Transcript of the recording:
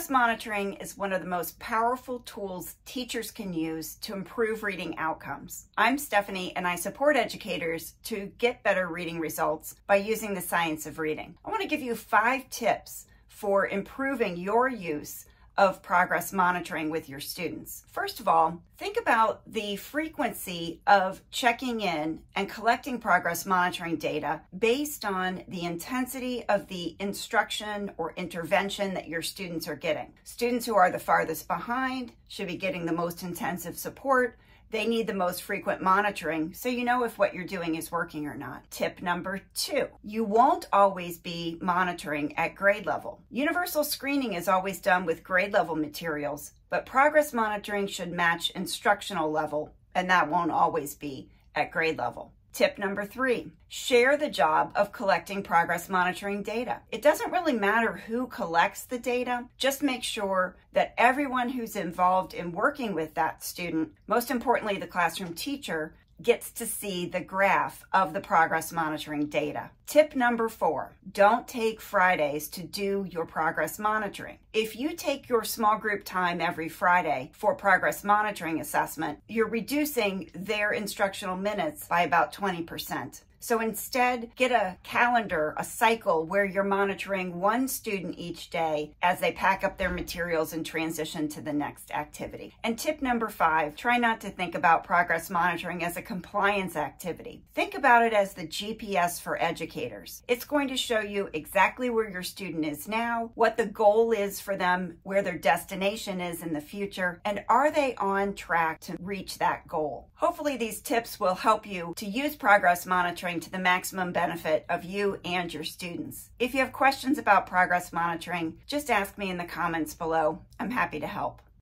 Progress monitoring is one of the most powerful tools teachers can use to improve reading outcomes. I'm Stephanie, and I support educators to get better reading results by using the science of reading. I want to give you 5 tips for improving your use of progress monitoring with your students. First of all, think about the frequency of checking in and collecting progress monitoring data based on the intensity of the instruction or intervention that your students are getting. Students who are the farthest behind should be getting the most intensive support. They need the most frequent monitoring so you know if what you're doing is working or not. Tip number 2, you won't always be monitoring at grade level. Universal screening is always done with grade level materials, but progress monitoring should match instructional level, and that won't always be at grade level. Tip number 3, share the job of collecting progress monitoring data. It doesn't really matter who collects the data, just make sure that everyone who's involved in working with that student, most importantly the classroom teacher, gets to see the graph of the progress monitoring data. Tip number 4, don't take Fridays to do your progress monitoring. If you take your small group time every Friday for progress monitoring assessment, you're reducing their instructional minutes by about 20%. So instead, get a calendar, a cycle where you're monitoring one student each day as they pack up their materials and transition to the next activity. And tip number 5, try not to think about progress monitoring as a compliance activity. Think about it as the GPS for educators. It's going to show you exactly where your student is now, what the goal is for them, where their destination is in the future, and are they on track to reach that goal. Hopefully these tips will help you to use progress monitoring to the maximum benefit of you and your students. If you have questions about progress monitoring, just ask me in the comments below. I'm happy to help.